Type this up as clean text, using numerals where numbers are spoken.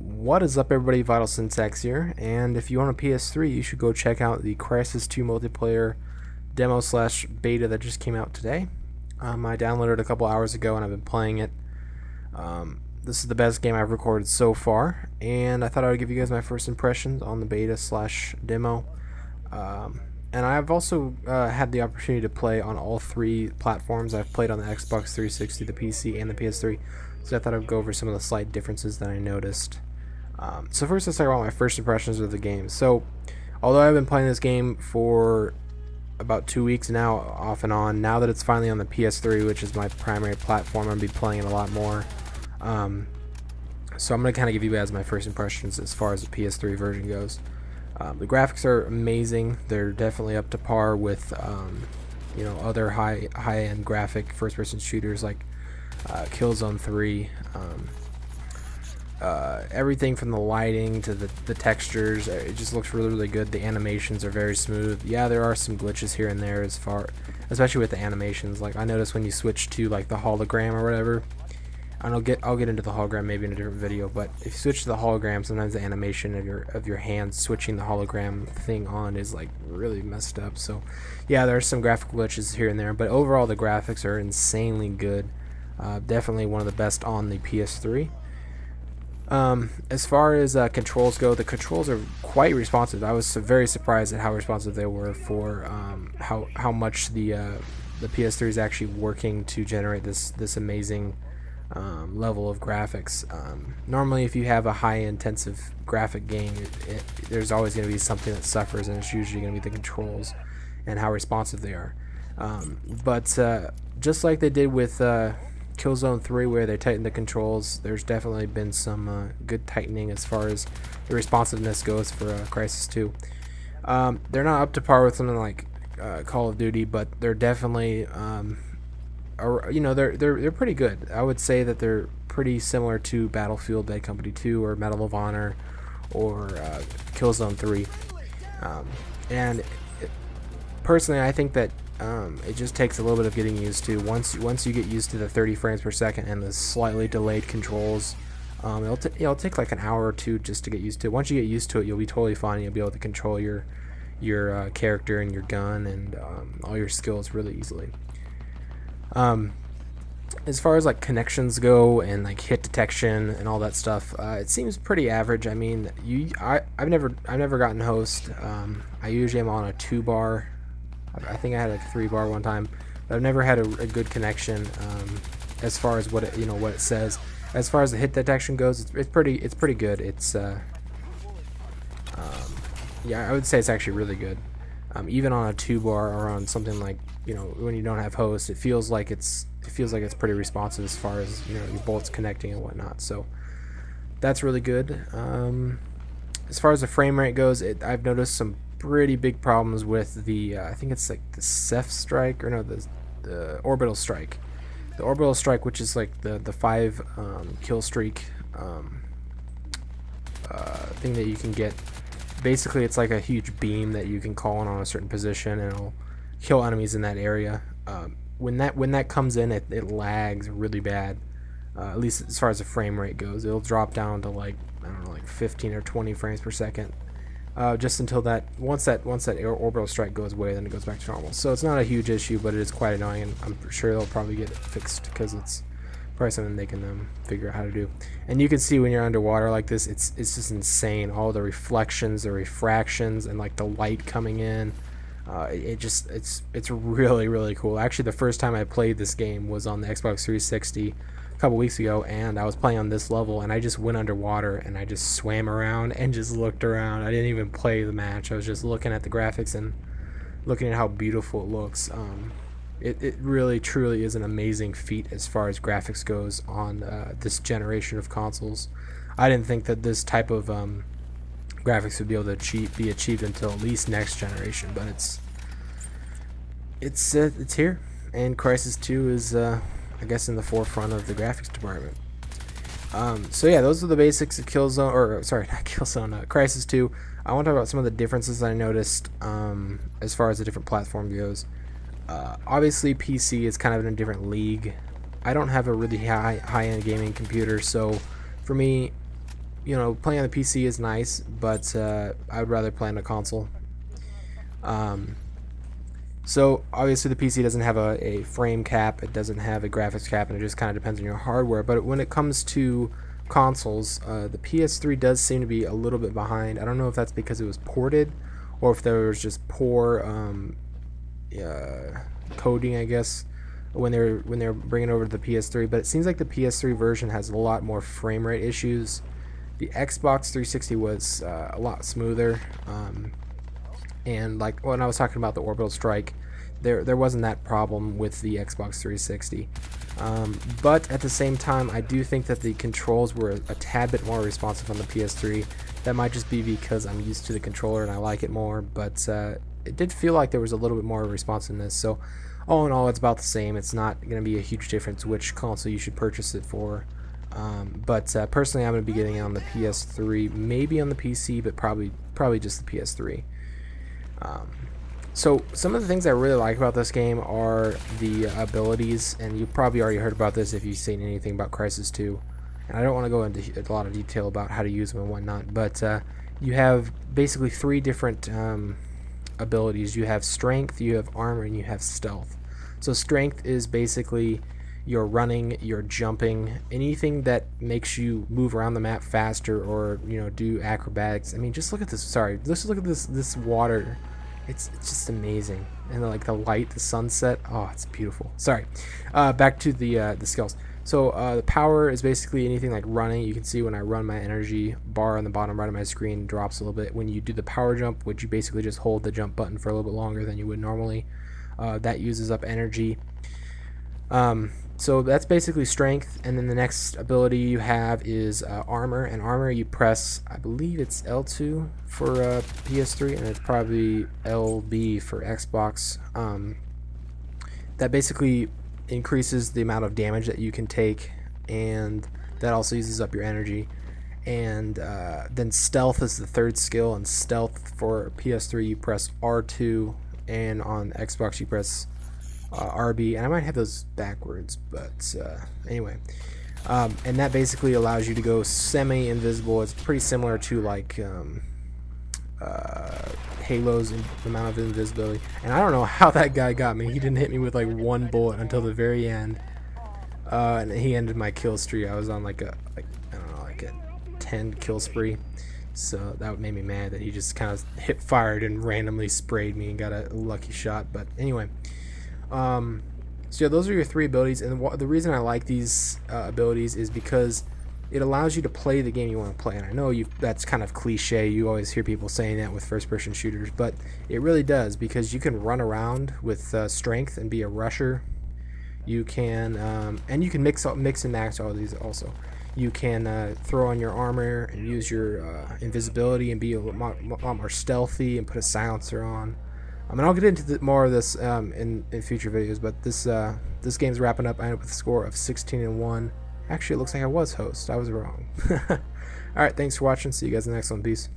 What is up, everybody? Vital Syntax here, and if you own a PS3, you should go check out the Crysis 2 multiplayer demo slash beta that just came out today. I downloaded it a couple hours ago and I've been playing it. This is the best game I've recorded so far, and I thought I would give you guys my first impressions on the beta slash demo. And I've also had the opportunity to play on all three platforms. I've played on the Xbox 360, the PC, and the PS3, so I thought I'd go over some of the slight differences that I noticed. So first, let's talk about my first impressions of the game. So, although I've been playing this game for about 2 weeks now, off and on, now that it's finally on the PS3, which is my primary platform, I'm going to be playing it a lot more. So I'm going to kind of give you guys my first impressions as far as the PS3 version goes. The graphics are amazing. They're definitely up to par with other high-end graphic first-person shooters like Killzone 3. Everything from the lighting to the textures, it just looks really good. The animations are very smooth. Yeah, there are some glitches here and there especially with the animations. Like I noticed when you switch to like the hologram or whatever. I'll get into the hologram maybe in a different video, but if you switch to the hologram, sometimes the animation of your hand switching the hologram thing on is like really messed up. So yeah, there are some graphic glitches here and there, but overall the graphics are insanely good. Definitely one of the best on the PS3. As far as controls go, the controls are quite responsive. I was very surprised at how responsive they were for how much the PS3 is actually working to generate this amazing level of graphics. Normally, if you have a high intensive graphic game, there's always going to be something that suffers, and it's usually going to be the controls and how responsive they are. But just like they did with Killzone 3, where they tightened the controls, there's definitely been some good tightening as far as the responsiveness goes for Crysis 2. They're not up to par with something like Call of Duty, but they're definitely they're pretty good. I would say that they're pretty similar to Battlefield, Bad Company 2, or Medal of Honor, or Killzone 3. Personally, I think that it just takes a little bit of getting used to. Once you get used to the 30 frames per second and the slightly delayed controls, it'll take like an hour or two just to get used to it. Once you get used to it, you'll be totally fine. You'll be able to control your character and your gun and all your skills really easily. As far as like connections go and like hit detection and all that stuff, it seems pretty average. I mean, I've never gotten host. I usually am on a 2-bar. I think I had a 3-bar one time, but I've never had a good connection. As far as what it says. As far as the hit detection goes, it's pretty good. It's yeah, I would say it's actually really good. Even on a 2-bar or on something like when you don't have host, it feels like it's pretty responsive as far as your bullets connecting and whatnot. So that's really good. As far as the frame rate goes, I've noticed some pretty big problems with the I think it's like the Ceph strike, or no, the orbital strike. The orbital strike, which is like the 5 kill streak thing that you can get. Basically, it's like a huge beam that you can call on a certain position, and it'll kill enemies in that area. When that comes in, it lags really bad. At least as far as the frame rate goes, it'll drop down to like, I don't know, like 15 or 20 frames per second. Just until once that orbital strike goes away, then it goes back to normal. So it's not a huge issue, but it is quite annoying, and I'm sure they'll probably get it fixed because it's probably something they can figure out how to do. And you can see when you're underwater like this, it's just insane. All the reflections, the refractions, and like the light coming in. It's really cool. Actually, the first time I played this game was on the Xbox 360 a couple weeks ago, and I was playing on this level, and I just went underwater and I just swam around and just looked around. I didn't even play the match. I was just looking at the graphics and looking at how beautiful it looks. It really truly is an amazing feat as far as graphics goes on this generation of consoles. I didn't think that this type of graphics would be able to be achieved until at least next generation, but it's here, and Crysis 2 is I guess in the forefront of the graphics department. So yeah, those are the basics of Killzone, or sorry, not Killzone, Crysis 2. I want to talk about some of the differences I noticed as far as the different platform goes. Obviously, PC is kind of in a different league. I don't have a really high-end gaming computer, so for me, you know, playing on the PC is nice, but I would rather play on a console. So obviously the PC doesn't have a frame cap, it doesn't have a graphics cap, and it just kind of depends on your hardware. But when it comes to consoles, the PS3 does seem to be a little bit behind. I don't know if that's because it was ported or if there was just poor coding, I guess, when they're bringing over to the PS3. But it seems like the PS3 version has a lot more frame rate issues. The Xbox 360 was a lot smoother, and like when I was talking about the orbital strike, there wasn't that problem with the Xbox 360. But at the same time, I do think that the controls were a tad bit more responsive on the PS3. That might just be because I'm used to the controller and I like it more, but it did feel like there was a little bit more responsiveness. So all in all, it's about the same. It's not going to be a huge difference which console you should purchase it for. But personally, I'm going to be getting it on the PS3, maybe on the PC, but probably just the PS3. So some of the things I really like about this game are the abilities, and you've probably already heard about this if you've seen anything about Crysis 2. And I don't want to go into a lot of detail about how to use them and whatnot, but you have basically 3 different abilities. You have strength, you have armor, and you have stealth. So strength is basically your running, your jumping, anything that makes you move around the map faster, or do acrobatics. I mean, just look at this. Sorry, let's just look at this water. It's just amazing, and like the light, the sunset. Oh, it's beautiful. Sorry. Back to the skills. So the power is basically anything like running. You can see when I run, my energy bar on the bottom right of my screen drops a little bit. When you do the power jump, which you basically just hold the jump button for a little bit longer than you would normally, that uses up energy. So that's basically strength, and then the next ability you have is armor. And armor, you press, I believe it's L2 for PS3, and it's probably LB for Xbox. That basically increases the amount of damage that you can take, and that also uses up your energy. And then stealth is the third skill, and stealth for PS3 you press R2, and on Xbox you press RB, and I might have those backwards, but anyway, and that basically allows you to go semi-invisible. It's pretty similar to like Halo's amount of invisibility, and I don't know how that guy got me. He didn't hit me with like one bullet until the very end, and he ended my kill streak. I was on like a 10 kill spree, so that made me mad that he just kind of fired and randomly sprayed me and got a lucky shot. But anyway, so yeah, those are your 3 abilities, and the reason I like these abilities is because it allows you to play the game you want to play. And I know that's kind of cliche, you always hear people saying that with first-person shooters, but it really does, because you can run around with strength and be a rusher. You can and you can mix and match all these also. You can throw on your armor and use your invisibility and be a lot more stealthy and put a silencer on. I mean, I'll get into more of this in future videos, but this game's wrapping up. I ended up with a score of 16-1. Actually, it looks like I was host. I was wrong. Alright, thanks for watching. See you guys in the next one. Peace.